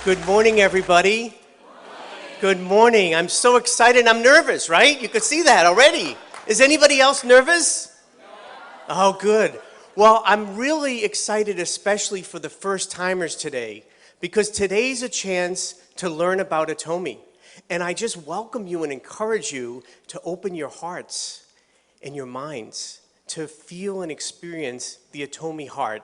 Good morning, everybody. Good morning. I'm so excited. I'm nervous, right? You could see that already. Is anybody else nervous? Oh, good. Well, I'm really excited, especially for the first-timers today, because today's a chance to learn about Atomi. And I just welcome you and encourage you to open your hearts and your minds to feel and experience the Atomi heart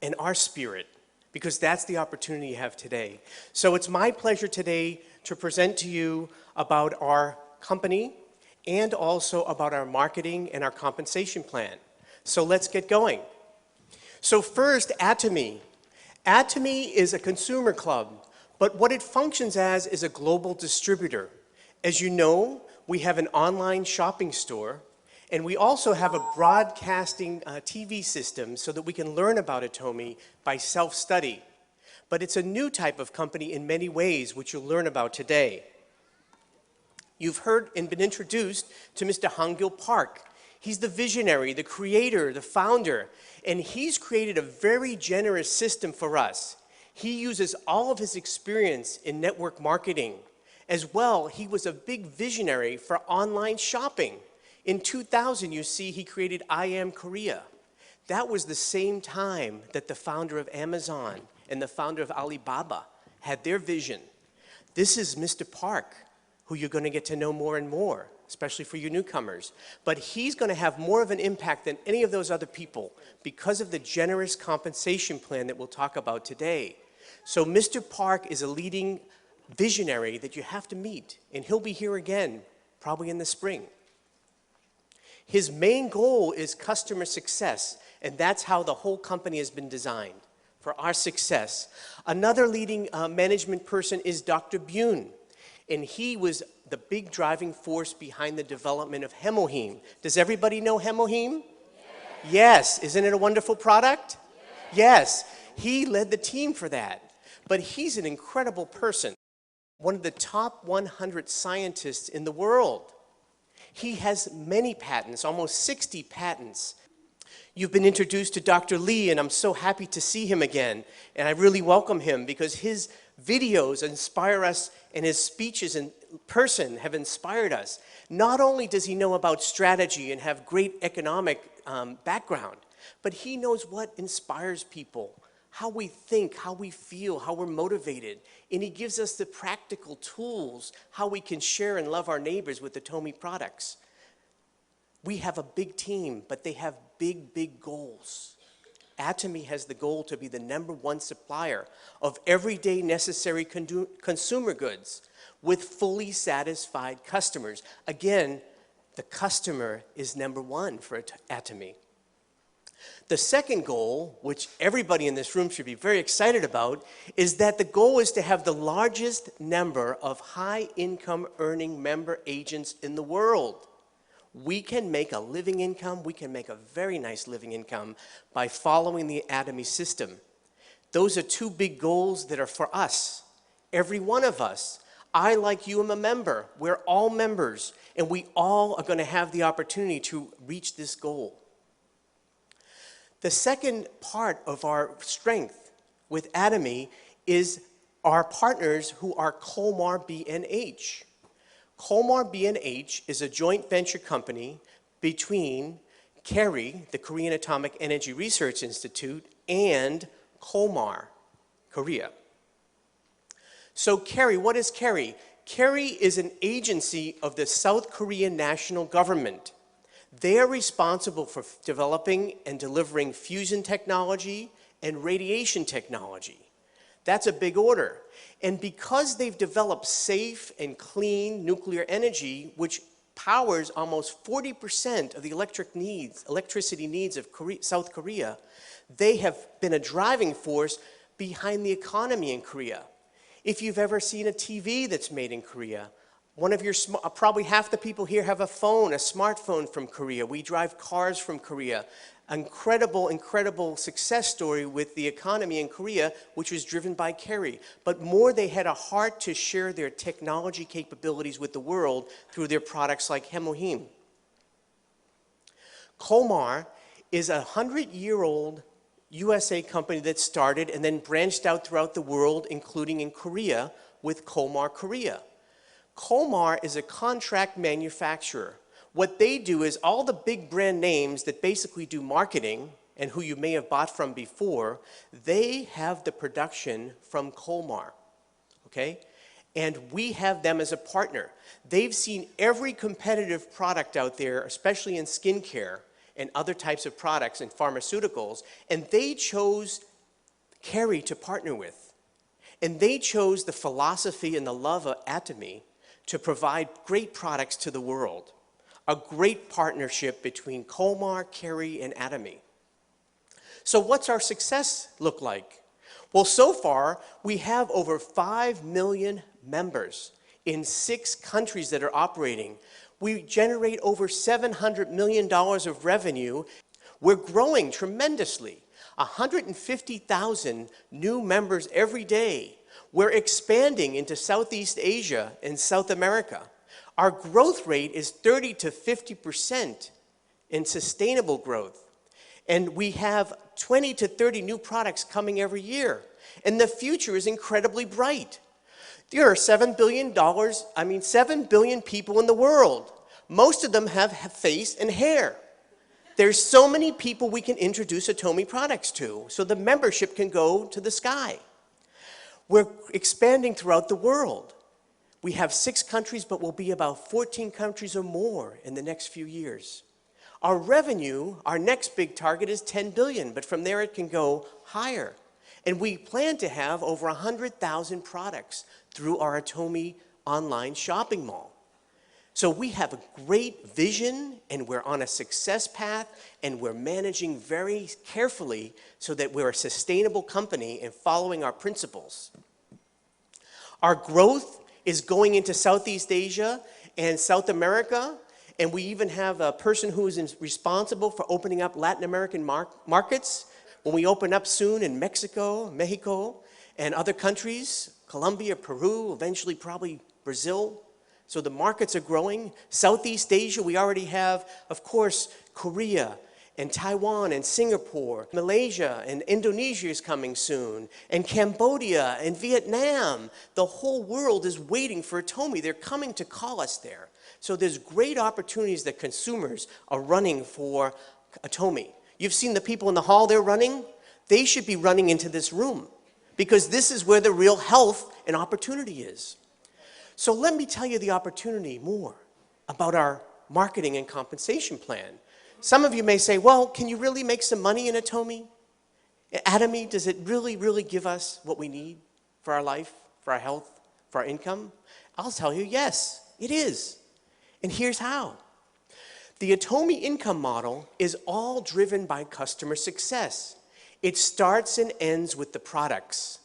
and our spirit, because that's the opportunity you have today. So it's my pleasure today to present to you about our company and also about our marketing and our compensation plan. So let's get going. So first, Atomi. Atomi is a consumer club, but what it functions as is a global distributor. As you know, we have an online shopping store, and we also have a broadcasting TV system so that we can learn about Atomi by self-study. But it's a new type of company in many ways, which you'll learn about today. You've heard and been introduced to Mr. Hangil Park. He's the visionary, the creator, the founder, and he's created a very generous system for us. He uses all of his experience in network marketing. As well, he was a big visionary for online shopping. In 2000, you see, he created I Am Korea. That was the same time that the founder of Amazon and the founder of Alibaba had their vision. This is Mr. Park, who you're going to get to know more and more, especially for you newcomers. But he's going to have more of an impact than any of those other people because of the generous compensation plan that we'll talk about today. So Mr. Park is a leading visionary that you have to meet, and he'll be here again, probably in the spring. His main goal is customer success, and that's how the whole company has been designed, for our success. Another leading management person is Dr. Bune, and he was the big driving force behind the development of Hemohim. Does everybody know Hemohim? Yes. Isn't it a wonderful product? Yes. He led the team for that. But he's an incredible person, one of the top 100 scientists in the world. He has many patents, almost 60 patents. You've been introduced to Dr. Lee, and I'm so happy to see him again. And I really welcome him because his videos inspire us, and his speeches in person have inspired us. Not only does he know about strategy and have great economic background, but he knows what inspires people, how we think, how we feel, how we're motivated. And he gives us the practical tools, how we can share and love our neighbors with the Atomi products. We have a big team, but they have big, big goals. Atomi has the goal to be the #1 supplier of everyday necessary consumer goods with fully satisfied customers. Again, the customer is #1 for Atomi. The second goal, which everybody in this room should be very excited about, is that the goal is to have the largest number of high-income earning member agents in the world. We can make a living income, we can make a very nice living income by following the Atomi system. Those are two big goals that are for us, every one of us. I, like you, am a member. We're all members, and we all are going to have the opportunity to reach this goal. The second part of our strength with Atomi is our partners who are Kolmar B&H. Kolmar B&H is a joint venture company between KERI, the Korean Atomic Energy Research Institute, and Kolmar, Korea. So KERI, what is KERI? KERI is an agency of the South Korean national government. They are responsible for developing and delivering fusion technology and radiation technology. That's a big order. And because they've developed safe and clean nuclear energy, which powers almost 40% of the electricity needs of South Korea, they have been a driving force behind the economy in Korea. If you've ever seen a TV that's made in Korea, probably half the people here have a phone, a smartphone from Korea. We drive cars from Korea. Incredible, incredible success story with the economy in Korea, which was driven by KERI. But more, they had a heart to share their technology capabilities with the world through their products like Hemohim. Kolmar is a 100-year-old USA company that started and then branched out throughout the world, including in Korea, with Kolmar Korea. Kolmar is a contract manufacturer. What they do is all the big brand names that basically do marketing and who you may have bought from before, they have the production from Kolmar, okay? And we have them as a partner. They've seen every competitive product out there, especially in skincare and other types of products and pharmaceuticals, and they chose Kerry to partner with. And they chose the philosophy and the love of Atomy to provide great products to the world. A great partnership between Kolmar, Kerry, and Atomy. So what's our success look like? Well, so far, we have over 5 million members in 6 countries that are operating. We generate over $700 million of revenue. We're growing tremendously. 150,000 new members every day. We're expanding into Southeast Asia and South America. Our growth rate is 30 to 50% in sustainable growth. And we have 20 to 30 new products coming every year. And the future is incredibly bright. There are $7 billion people in the world. Most of them have face and hair. There's so many people we can introduce Atomy products to, so the membership can go to the sky. We're expanding throughout the world. We have 6 countries, but we'll be about 14 countries or more in the next few years. Our revenue, our next big target is 10 billion, but from there it can go higher. And we plan to have over 100,000 products through our Atomy online shopping mall. So we have a great vision, and we're on a success path, and we're managing very carefully so that we're a sustainable company and following our principles. Our growth is going into Southeast Asia and South America, and we even have a person who is responsible for opening up Latin American markets. When we open up soon in Mexico, and other countries, Colombia, Peru, eventually probably Brazil. So the markets are growing. Southeast Asia, we already have, of course, Korea and Taiwan and Singapore. Malaysia and Indonesia is coming soon. And Cambodia and Vietnam. The whole world is waiting for Atomy. They're coming to call us there. So there's great opportunities that consumers are running for Atomy. You've seen the people in the hall they're running? They should be running into this room because this is where the real health and opportunity is. So let me tell you the opportunity more about our marketing and compensation plan. Some of you may say, well, can you really make some money in Atomy? Atomy, does it really give us what we need for our life, for our health, for our income? I'll tell you, yes, it is. And here's how. The Atomy income model is all driven by customer success. It starts and ends with the products.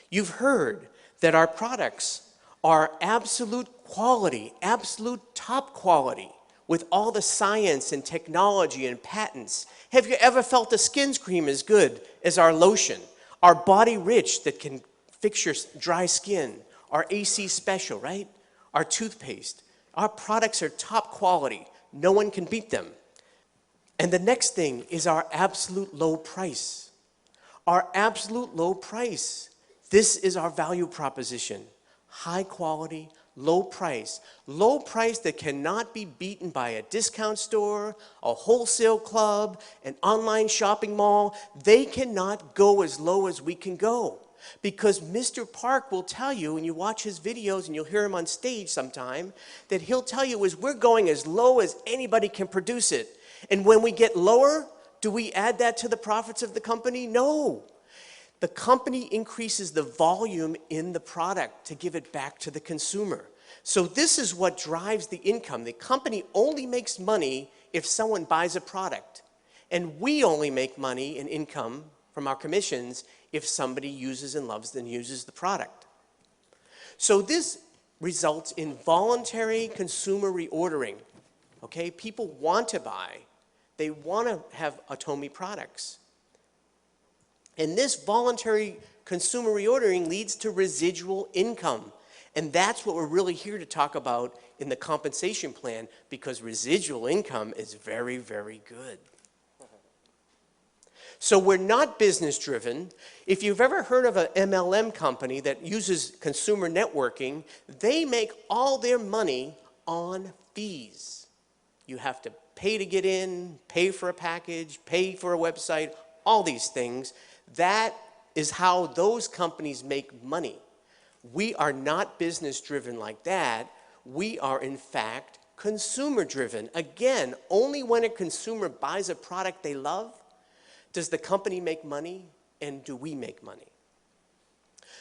You've heard that our products are absolute quality, absolute top quality, with all the science and technology and patents. Have you ever felt the skin cream as good as our lotion? Our Body Rich that can fix your dry skin. Our AC Special, right? Our toothpaste. Our products are top quality. No one can beat them. And the next thing is our absolute low price. Our absolute low price. This is our value proposition. High quality, low price that cannot be beaten by a discount store, a wholesale club, an online shopping mall. They cannot go as low as we can go. Because Mr. Park will tell you, and you watch his videos and you'll hear him on stage sometime, that he'll tell you is we're going as low as anybody can produce it. And when we get lower, do we add that to the profits of the company? No. The company increases the volume in the product to give it back to the consumer. So this is what drives the income. The company only makes money if someone buys a product. And we only make money and income from our commissions if somebody uses and loves and uses the product. So this results in voluntary consumer reordering. Okay, people want to buy. They want to have Atomy products. And this voluntary consumer reordering leads to residual income. And that's what we're really here to talk about in the compensation plan, because residual income is very, very good. So we're not business driven. If you've ever heard of an MLM company that uses consumer networking, they make all their money on fees. You have to pay to get in, pay for a package, pay for a website, all these things. That is how those companies make money. We are not business driven like that. We are in fact consumer driven. Again, only when a consumer buys a product they love does the company make money, and do we make money.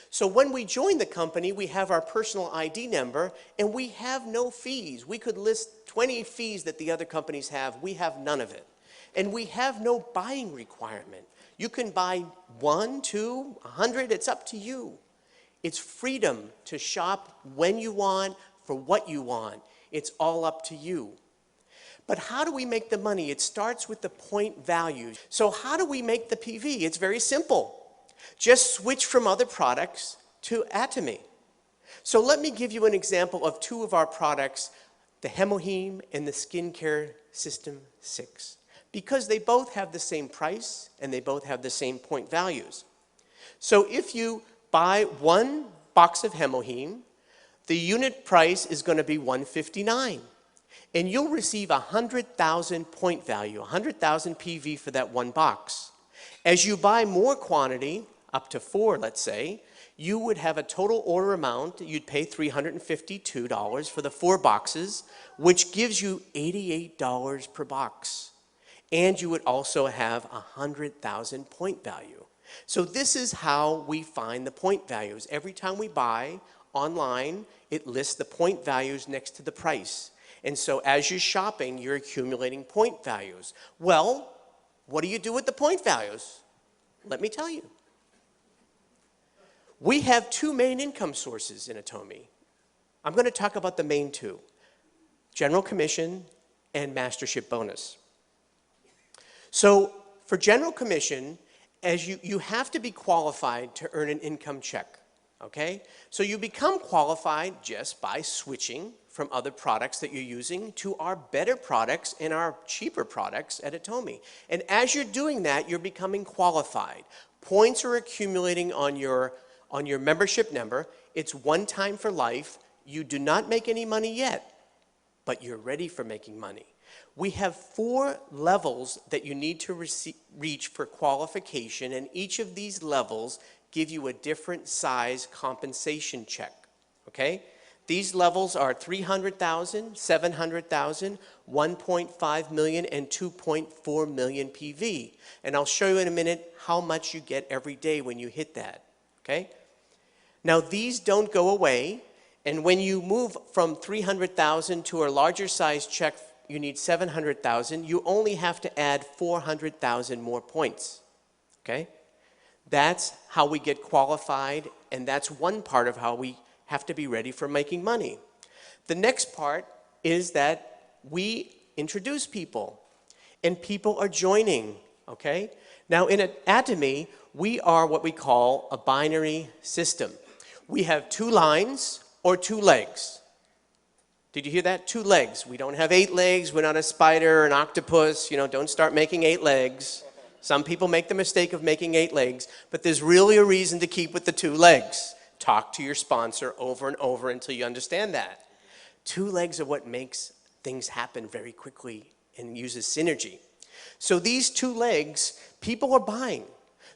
So when we join the company, we have our personal ID number, and we have no fees. We could list 20 fees that the other companies have. We have none of it. And we have no buying requirement. You can buy 1, 2, 100, it's up to you. It's freedom to shop when you want, for what you want. It's all up to you. But how do we make the money? It starts with the point values. So how do we make the PV? It's very simple. Just switch from other products to Atomy. So let me give you an example of two of our products, the Hemoheme and the Skincare System 6, because they both have the same price and they both have the same point values. So if you buy one box of Hemoheme, the unit price is going to be $159. And you'll receive 100,000 point value, 100,000 PV for that one box. As you buy more quantity, up to 4, let's say, you would have a total order amount. You'd pay $352 for the 4 boxes, which gives you $88 per box. And you would also have 100,000 point value. So this is how we find the point values. Every time we buy online, it lists the point values next to the price. And so as you're shopping, you're accumulating point values. Well, what do you do with the point values? Let me tell you. We have 2 main income sources in Atomy. I'm going to talk about the main 2, General Commission and Mastership Bonus. So for General Commission, as you have to be qualified to earn an income check, okay? So you become qualified just by switching from other products that you're using to our better products and our cheaper products at Atomy. And as you're doing that, you're becoming qualified. Points are accumulating on your membership number. It's one time for life. You do not make any money yet, but you're ready for making money. We have 4 levels that you need to reach for qualification, and each of these levels give you a different size compensation check, okay? These levels are 300,000, 700,000, 1.5 million, and 2.4 million PV. And I'll show you in a minute how much you get every day when you hit that, okay? Now these don't go away, and when you move from 300,000 to a larger size check, you need 700,000, you only have to add 400,000 more points, okay? That's how we get qualified, and that's one part of how we have to be ready for making money. The next part is that we introduce people, and people are joining, okay? Now in Atomy, we are what we call a binary system. We have 2 lines or 2 legs. Did you hear that? 2 legs. We don't have 8 legs. We're not a spider or an octopus. You know, don't start making 8 legs. Some people make the mistake of making 8 legs, but there's really a reason to keep with the 2 legs. Talk to your sponsor over and over until you understand that. 2 legs are what makes things happen very quickly and uses synergy. So these 2 legs, people are buying.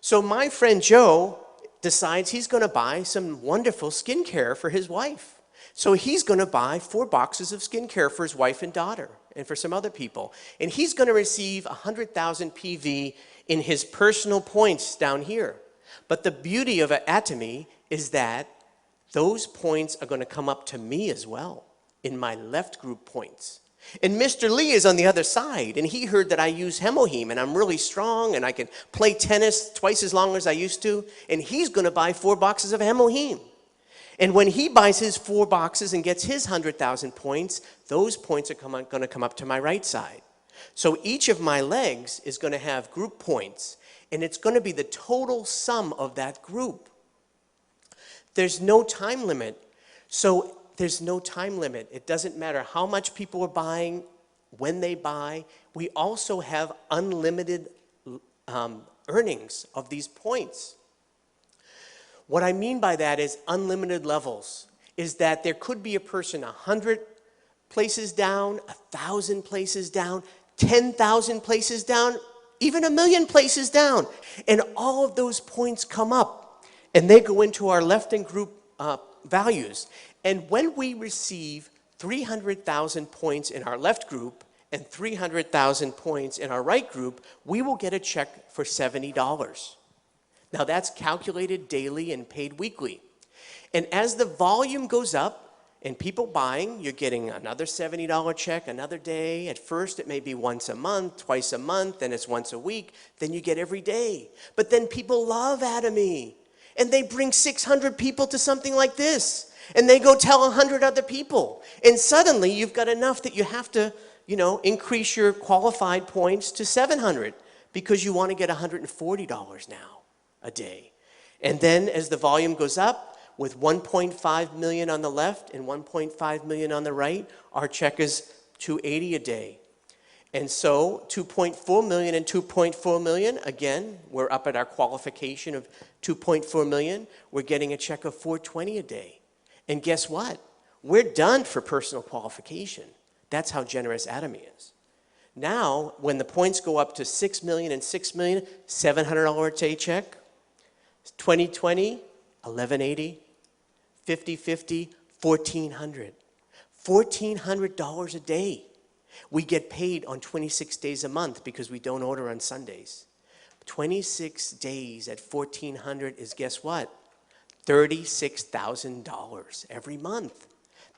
So my friend Joe decides he's going to buy some wonderful skincare for his wife. So he's going to buy 4 boxes of skincare for his wife and daughter and for some other people. And he's going to receive 100,000 PV in his personal points down here. But the beauty of Atomy is that those points are going to come up to me as well in my left group points. And Mr. Lee is on the other side, and he heard that I use Hemoheme, and I'm really strong, and I can play tennis twice as long as I used to, and he's going to buy 4 boxes of Hemoheme. And when he buys his 4 boxes and gets his 100,000 points, those points are going to come up to my right side. So each of my legs is going to have group points, and it's going to be the total sum of that group. There's no time limit. So there's no time limit. It doesn't matter how much people are buying, when they buy. We also have unlimited earnings of these points. What I mean by that is unlimited levels, is that there could be a person 100 places down, 1,000 places down, 10,000 places down, even 1,000,000 places down. And all of those points come up and they go into our left-hand group values. And when we receive 300,000 points in our left group and 300,000 points in our right group, we will get a check for $70. Now that's calculated daily and paid weekly. And as the volume goes up, and people buying, you're getting another $70 check another day. At first, it may be once a month, twice a month, then it's once a week. Then you get every day. But then people love Atomy. And they bring 600 people to something like this. And they go tell 100 other people. And suddenly, you've got enough that you have to, increase your qualified points to 700 because you want to get $140 now a day. And then as the volume goes up, with 1.5 million on the left and 1.5 million on the right, our check is $280 a day. And so 2.4 million and 2.4 million, again, we're up at our qualification of 2.4 million. We're getting a check of $420 a day. And guess what? We're done for personal qualification. That's how generous Atomy is. Now, when the points go up to 6 million and 6 million, $700 a day check. 2020, $1,180. 50/50, $1,400. $1,400 a day. We get paid on 26 days a month because we don't order on Sundays. 26 days at $1,400 is, guess what? $36,000 every month.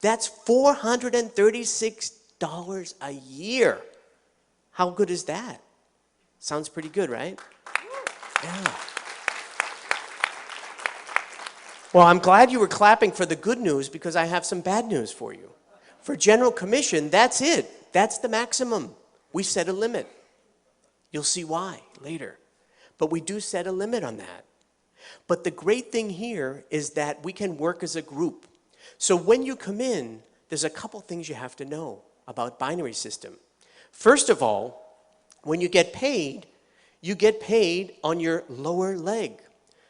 That's $436 a year. How good is that? Sounds pretty good, right? Yeah. Well, I'm glad you were clapping for the good news because I have some bad news for you. For general commission, that's it. That's the maximum. We set a limit. You'll see why later. But we do set a limit on that. But the great thing here is that we can work as a group. So when you come in, there's a couple things you have to know about binary system. First of all, when you get paid on your lower leg.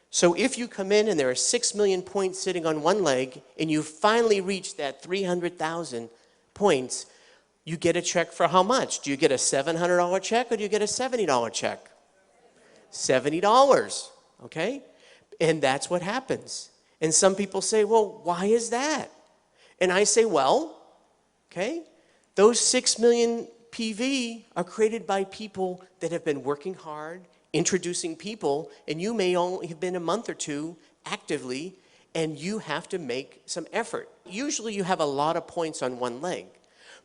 So if you come in and there are 6 million points sitting on one leg and you finally reach that 300,000 points, you get a check for how much? Do you get a $700 check or do you get a $70 check? $70, okay? And that's what happens. And some people say, well, why is that? And I say, well, okay, those 6 million PV are created by people that have been working hard, introducing people, and you may only have been a month or two actively, and you have to make some effort. Usually you have a lot of points on one leg,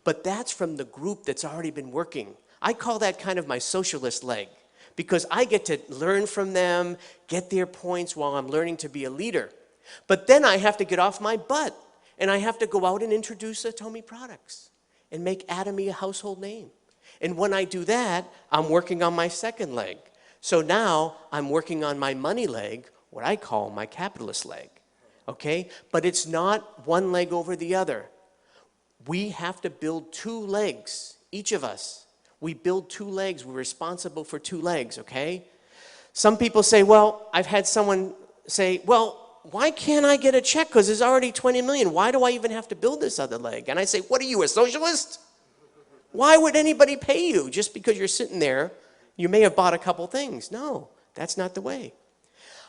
but that's from the group that's already been working. I call that kind of my socialist leg, because I get to learn from them, get their points while I'm learning to be a leader. But then I have to get off my butt, and I have to go out and introduce Atomy products and make Atomy a household name. And when I do that, I'm working on my second leg. So now I'm working on my money leg, what I call my capitalist leg, okay? But it's not one leg over the other. We have to build two legs, each of us. We build two legs, we're responsible for two legs, okay? Some people say, well, I've had someone say, well, why can't I get a check? Because there's already 20 million. Why do I even have to build this other leg? And I say, what are you, a socialist? Why would anybody pay you just because you're sitting there? You may have bought a couple things. No, that's not the way.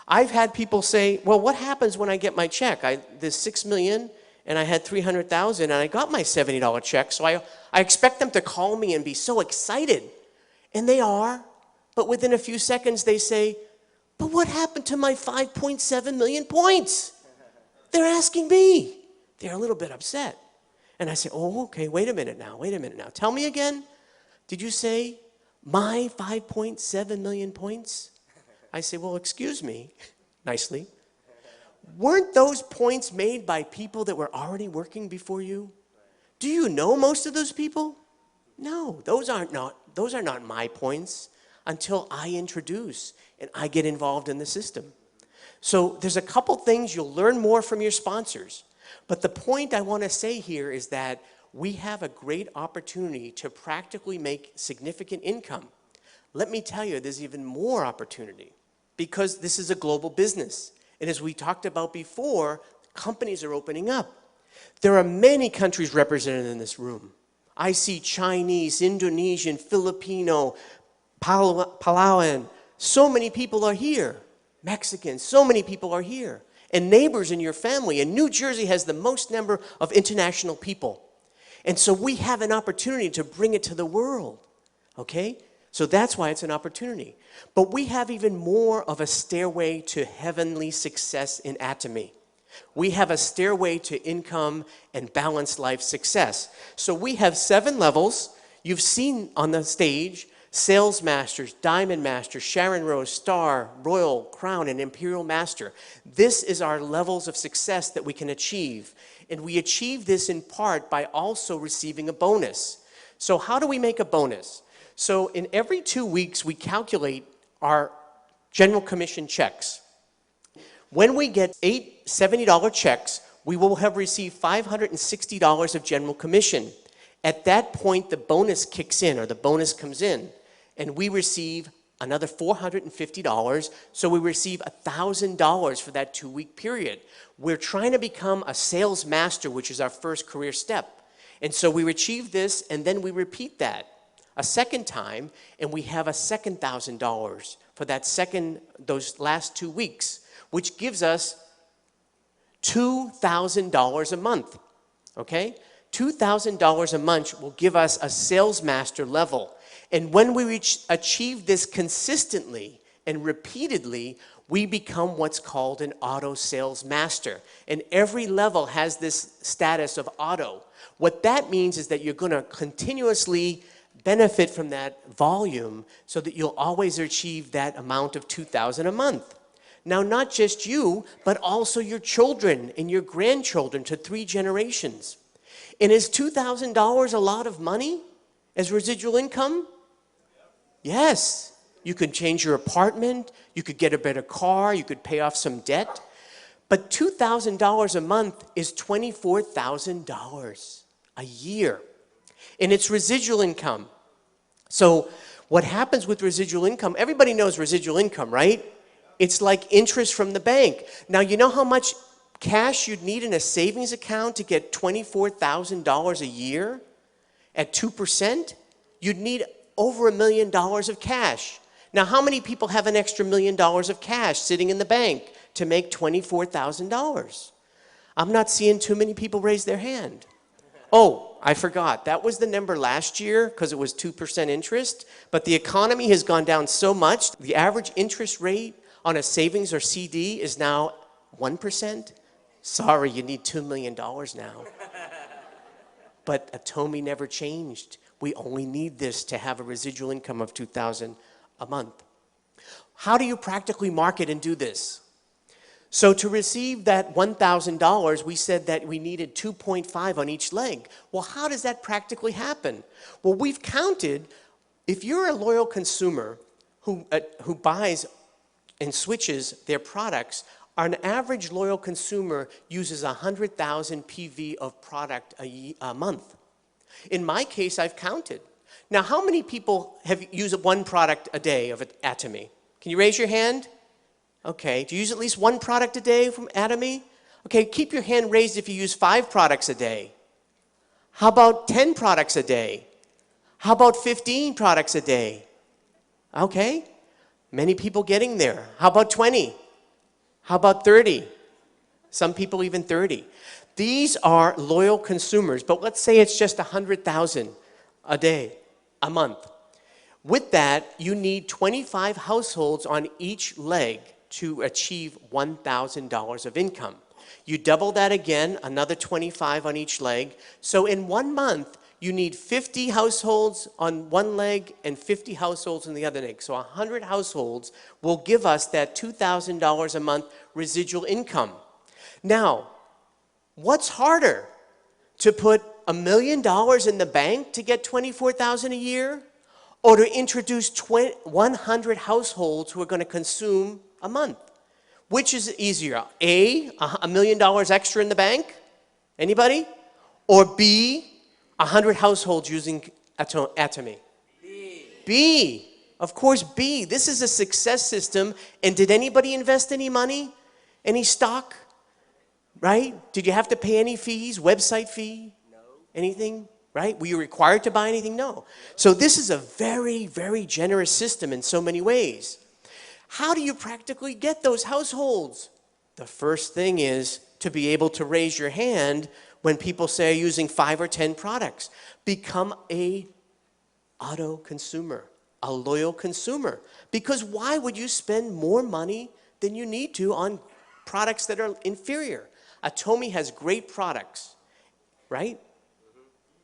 I've had people say, well, what happens when I get my check? There's 6 million and I had 300,000 and I got my $70 check. So I expect them to call me and be so excited. And they are. But within a few seconds they say, but what happened to my 5.7 million points? They're asking me. They're a little bit upset. And I say, oh, okay, wait a minute now. Tell me again. Did you say my 5.7 million points? I say, well, excuse me, nicely. Weren't those points made by people that were already working before you? Do you know most of those people? No, those are not my points until I introduce and I get involved in the system. So there's a couple things you'll learn more from your sponsors. But the point I want to say here is that we have a great opportunity to practically make significant income let me tell you, there's even more opportunity because this is a global business. And as we talked about before, companies are opening up. There are many countries represented in this room. I see Chinese, Indonesian, Filipino, Palauan. So many people are here. Mexicans, so many people are here. And neighbors in your family. And New Jersey has the most number of international people. And so we have an opportunity to bring it to the world. Okay? So that's why it's an opportunity. But we have even more of a stairway to heavenly success in Atomy. We have a stairway to income and balanced life success. So we have 7 levels. You've seen on the stage Sales Masters, Diamond Master, Sharon Rose, Star, Royal, Crown, and Imperial Master. This is our levels of success that we can achieve. And we achieve this in part by also receiving a bonus. So how do we make a bonus? So in every 2 weeks, we calculate our general commission checks. When we get 8 $70 checks, we will have received $560 of general commission. At that point, the bonus kicks in, or the bonus comes in, and we receive another $450, so we receive $1,000 for that 2-week period. We're trying to become a sales master, which is our first career step. And so we achieve this, and then we repeat that a second time, and we have a second $1,000 for those last 2 weeks, which gives us $2,000 a month, okay? $2,000 a month will give us a sales master level. And when we achieve this consistently and repeatedly, we become what's called an auto sales master. And every level has this status of auto. What that means is that you're going to continuously benefit from that volume so that you'll always achieve that amount of $2,000 a month. Now, not just you, but also your children and your grandchildren to 3 generations. And is $2,000 a lot of money as residual income? Yes. You could change your apartment, you could get a better car, you could pay off some debt. But $2,000 a month is $24,000 a year. And it's residual income. So what happens with residual income, everybody knows residual income, right? It's like interest from the bank. Now, you know how much cash you'd need in a savings account to get $24,000 a year at 2%? You'd need over $1 million of cash. Now, how many people have an extra $1 million of cash sitting in the bank to make $24,000? I'm not seeing too many people raise their hand. Oh, I forgot. That was the number last year because it was 2% interest. But the economy has gone down so much. The average interest rate on a savings or CD is now 1%. Sorry, you need $2 million now. But Atomy never changed. We only need this to have a residual income of $2,000 a month. How do you practically market and do this? So to receive that $1,000, we said that we needed 2.5 on each leg. Well, how does that practically happen? Well, we've counted, if you're a loyal consumer who buys and switches their products, an average loyal consumer uses 100,000 PV of product a month. In my case, I've counted. Now, how many people have used 1 product a day of Atomy? Can you raise your hand? Okay, do you use at least 1 product a day from Atomy? Okay, keep your hand raised if you use 5 products a day. How about 10 products a day? How about 15 products a day? Okay, many people getting there. How about 20? How about 30? Some people even 30. These are loyal consumers, but let's say it's just 100,000 a day, a month. With that, you need 25 households on each leg to achieve $1,000 of income. You double that again, another 25 on each leg. So in 1 month, you need 50 households on one leg and 50 households on the other leg. So 100 households will give us that $2,000 a month residual income. Now, what's harder? To put $1 million in the bank to get $24,000 a year? Or to introduce 100 households who are going to consume a month? Which is easier? A, $1 million extra in the bank? Anybody? Or B, 100 households using Atomy? B. Of course, B, this is a success system. And did anybody invest any money? Any stock? Right? Did you have to pay any fees? Website fee? No. Anything? Right? Were you required to buy anything? No. So this is a very, very generous system in so many ways. How do you practically get those households? The first thing is to be able to raise your hand when people say using 5 or 10 products. Become a auto consumer, a loyal consumer. Because why would you spend more money than you need to on products that are inferior? Atomi has great products, right?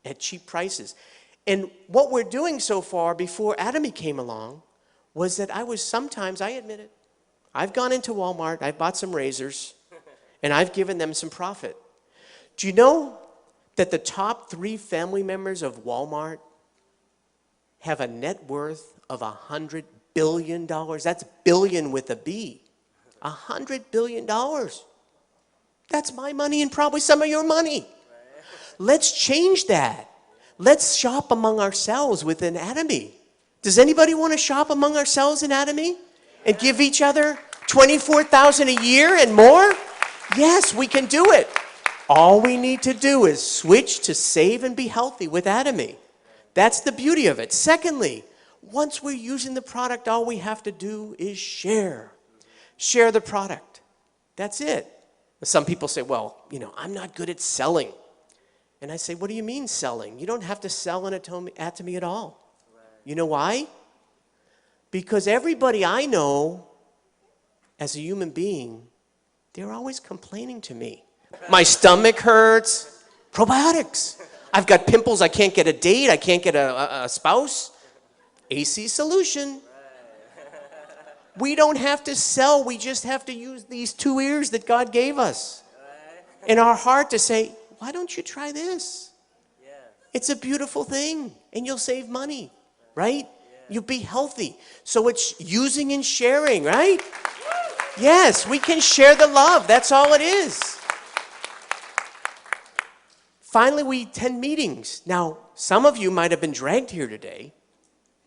At cheap prices. And what we're doing so far before Atomi came along was that I admit it, I've gone into Walmart, I've bought some razors, and I've given them some profit. Do you know that the top 3 family members of Walmart have a net worth of $100 billion? That's billion with a B. $100 billion. That's my money and probably some of your money. Let's change that. Let's shop among ourselves within Atomi. Does anybody want to shop among ourselves in Atomi and give each other $24,000 a year and more? Yes, we can do it. All we need to do is switch to save and be healthy with Atomi. That's the beauty of it. Secondly, once we're using the product, all we have to do is share. Share the product. That's it. Some people say, well, I'm not good at selling. And I say, what do you mean selling? You don't have to sell an Atomi at all. You know why? Because everybody I know as a human being, they're always complaining to me. My stomach hurts. Probiotics. I've got pimples. I can't get a date. I can't get a spouse. AC solution. We don't have to sell. We just have to use these 2 ears that God gave us in our heart to say, why don't you try this? It's a beautiful thing, and you'll save money, right? You'll be healthy. So it's using and sharing, right? Yes, we can share the love. That's all it is. Finally, we attend meetings. Now, some of you might have been dragged here today,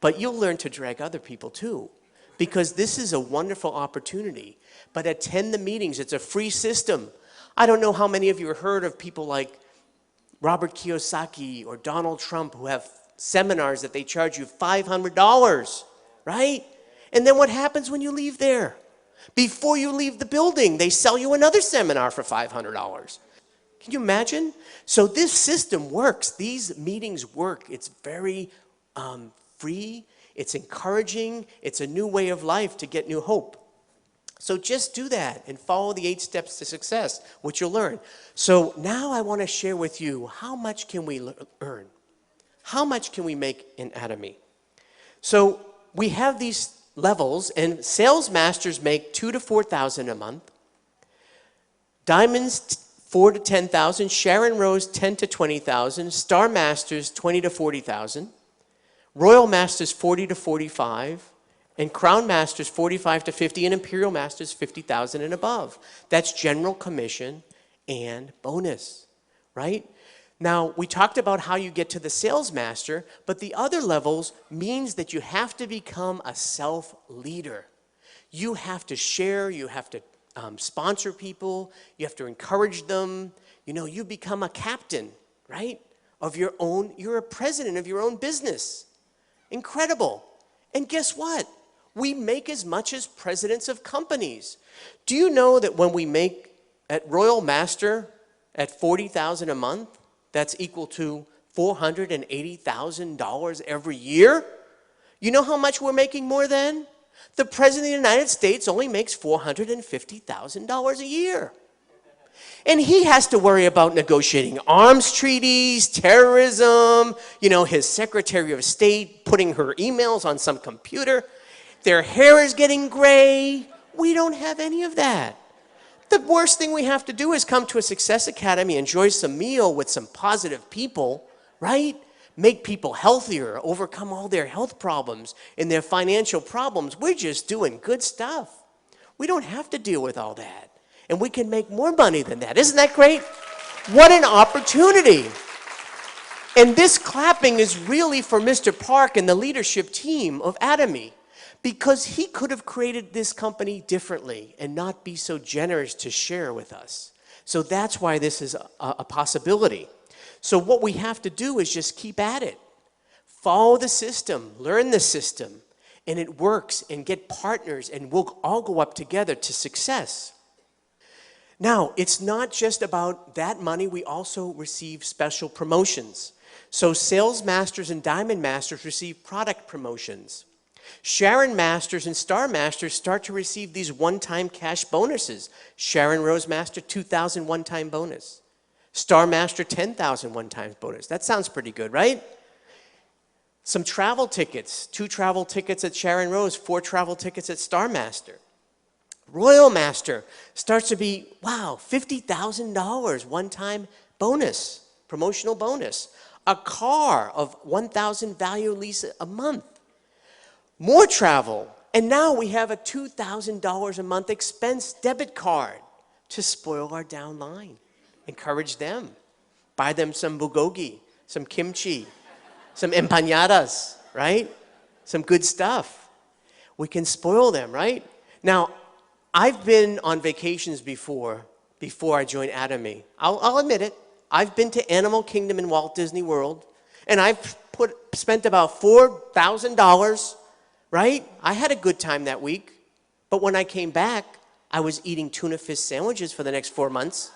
but you'll learn to drag other people too, because this is a wonderful opportunity. But attend the meetings. It's a free system. I don't know how many of you have heard of people like Robert Kiyosaki or Donald Trump who have seminars that they charge you $500, right? And then what happens when you leave there? Before you leave the building, they sell you another seminar for $500. Can you imagine? So this system works. These meetings work. It's very free. It's encouraging. It's a new way of life to get new hope. So just do that and follow the 8 steps to success, which you'll learn. So now I want to share with you, how much can we earn? How much can we make in Atomi? So we have these levels, and sales masters make $2,000 to $4,000 a month. Diamonds, $4,000 to $10,000. Sharon Rose, $10,000 to $20,000. Star Masters, $20,000 to $40,000. Royal Masters, $40,000 to $45,000. And Crown Masters, $45,000 to $50,000. And Imperial Masters, $50,000 and above. That's general commission and bonus, right? Now, we talked about how you get to the sales master, but the other levels means that you have to become a self-leader. You have to share, you have to sponsor people, you have to encourage them. You become a captain, right, of your own, you're a president of your own business. Incredible. And guess what? We make as much as presidents of companies. Do you know that when we make at Royal Master at $40,000 a month, that's equal to $480,000 every year? You know how much we're making more than? The President of the United States only makes $450,000 a year. And he has to worry about negotiating arms treaties, terrorism, his Secretary of State putting her emails on some computer. Their hair is getting gray. We don't have any of that. The worst thing we have to do is come to a Success Academy, enjoy some meal with some positive people, right? Make people healthier, overcome all their health problems and their financial problems. We're just doing good stuff. We don't have to deal with all that. And we can make more money than that. Isn't that great? What an opportunity. And this clapping is really for Mr. Park and the leadership team of Atomi. Because he could have created this company differently and not be so generous to share with us. So that's why this is a possibility. So what we have to do is just keep at it. Follow the system, learn the system, and it works, and get partners, and we'll all go up together to success. Now, it's not just about that money. We also receive special promotions. So sales masters and diamond masters receive product promotions. Sharon Masters and Star Masters start to receive these one-time cash bonuses. Sharon Rose Master, $2,000 one-time bonus. Star Master, $10,000 one-time bonus. That sounds pretty good, right? Some travel tickets, 2 travel tickets at Sharon Rose, 4 travel tickets at Star Master. Royal Master starts to be, wow, $50,000 one-time bonus, promotional bonus. A car of $1,000 value lease a month. More travel, and now we have a $2,000 a month expense debit card to spoil our downline. Encourage them. Buy them some bulgogi, some kimchi, some empanadas, right? Some good stuff. We can spoil them, right? Now, I've been on vacations before I joined Atomy. I'll admit it. I've been to Animal Kingdom in Walt Disney World, and I've spent about $4,000, right? I had a good time that week, but when I came back, I was eating tuna fish sandwiches for the next 4 months,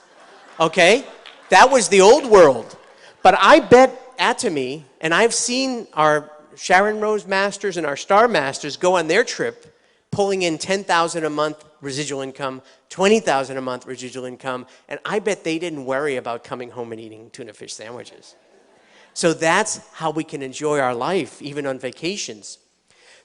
okay? That was the old world. But I bet Atomy, and I've seen our Sharon Rose Masters and our Star Masters go on their trip, pulling in $10,000 a month residual income, $20,000 a month residual income, and I bet they didn't worry about coming home and eating tuna fish sandwiches. So that's how we can enjoy our life, even on vacations.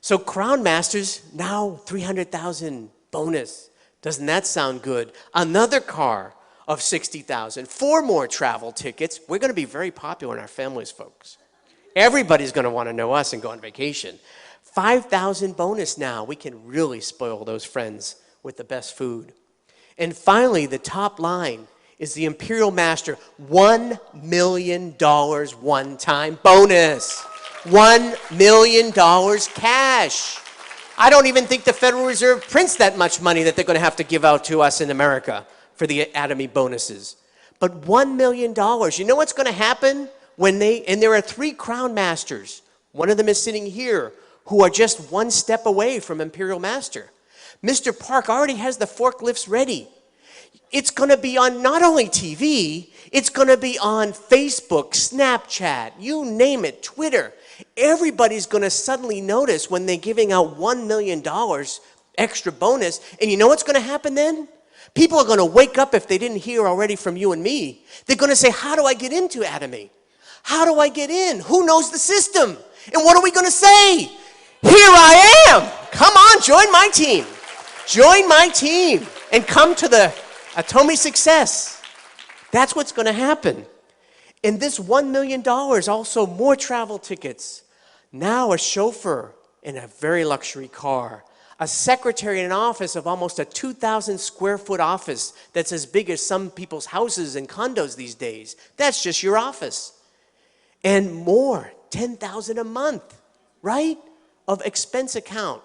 So Crown Masters, now $300,000 bonus. Doesn't that sound good? Another car of $60,000, 4 more travel tickets. We're going to be very popular in our families, folks. Everybody's going to want to know us and go on vacation. $5,000 bonus now. We can really spoil those friends with the best food. And finally, the top line is the Imperial Master $1 million one-time bonus. $1 million cash. I don't even think the Federal Reserve prints that much money that they're going to have to give out to us in America for the Atomy bonuses. But $1 million, you know what's going to happen when and there are 3 Crown Masters. One of them is sitting here, who are just 1 step away from Imperial Master. Mr. Park already has the forklifts ready. It's going to be on not only TV, it's going to be on Facebook, Snapchat, you name it, Twitter. Everybody's going to suddenly notice when they're giving out $1 million extra bonus. And you know what's going to happen then? People are going to wake up if they didn't hear already from you and me. They're going to say, how do I get into Atomy? How do I get in? Who knows the system? And what are we going to say? Here I am. Come on, join my team. Join my team and come to the Atomy success. That's what's going to happen. And this $1 million, also more travel tickets. Now a chauffeur in a very luxury car. A secretary in an office of almost a 2,000 square foot office that's as big as some people's houses and condos these days. That's just your office. And more, $10,000 a month, right? Of expense account.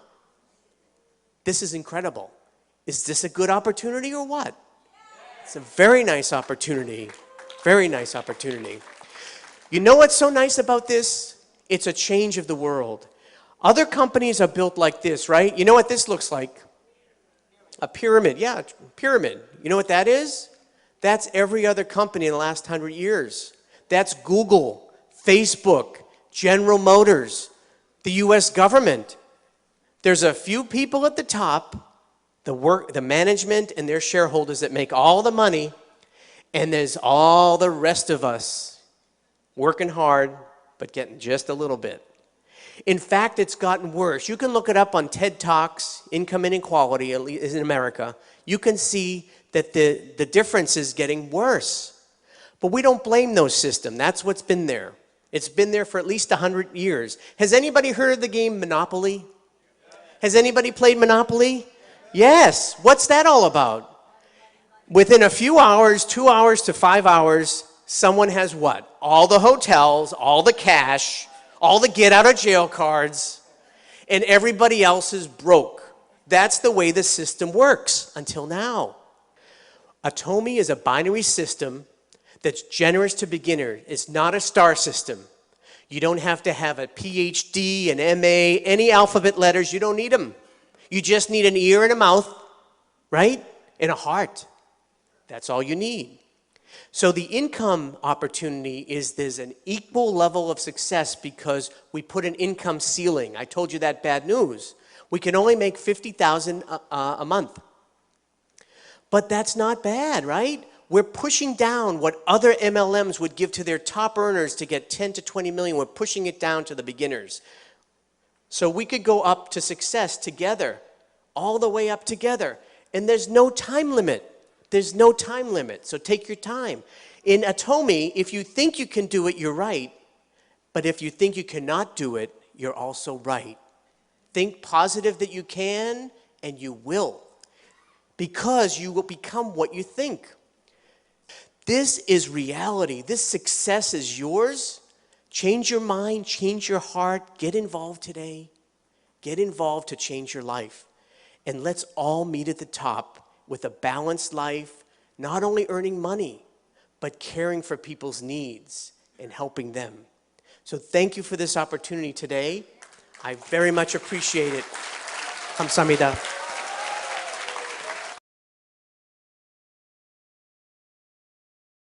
This is incredible. Is this a good opportunity or what? It's a very nice opportunity. Very nice opportunity. You know what's so nice about this? It's a change of the world. Other companies are built like this, right? You know what this looks like? A pyramid. Yeah, pyramid. You know what that is? That's every other company in the last 100 years. That's Google, Facebook, General Motors, the US government. There's a few people at the top, the management and their shareholders that make all the money, and there's all the rest of us working hard, but getting just a little bit. In fact, it's gotten worse. You can look it up on TED Talks, Income Inequality, at least in America. You can see that the difference is getting worse. But we don't blame those systems. That's what's been there. It's been there for at least 100 years. Has anybody heard of the game Monopoly? Has anybody played Monopoly? Yes. What's that all about? Within a few hours, 2 hours to 5 hours, someone has what? All the hotels, all the cash, all the get out of jail cards, and everybody else is broke. That's the way the system works until now. Atomi is a binary system that's generous to beginners. It's not a star system. You don't have to have a PhD, an MA, any alphabet letters. You don't need them. You just need an ear and a mouth, right? And a heart. That's all you need. So the income opportunity is there's an equal level of success because we put an income ceiling. I told you that bad news. We can only make $50,000 a month. But that's not bad, right? We're pushing down what other MLMs would give to their top earners to get 10 to 20 million. We're pushing it down to the beginners. So we could go up to success together, all the way up together. And there's no time limit. There's no time limit, so take your time. In Atomi, if you think you can do it, you're right. But if you think you cannot do it, you're also right. Think positive that you can, and you will. Because you will become what you think. This is reality. This success is yours. Change your mind, change your heart. Get involved today. Get involved to change your life. And let's all meet at the top with a balanced life, not only earning money, but caring for people's needs and helping them. So thank you for this opportunity today. I very much appreciate it. 감사합니다.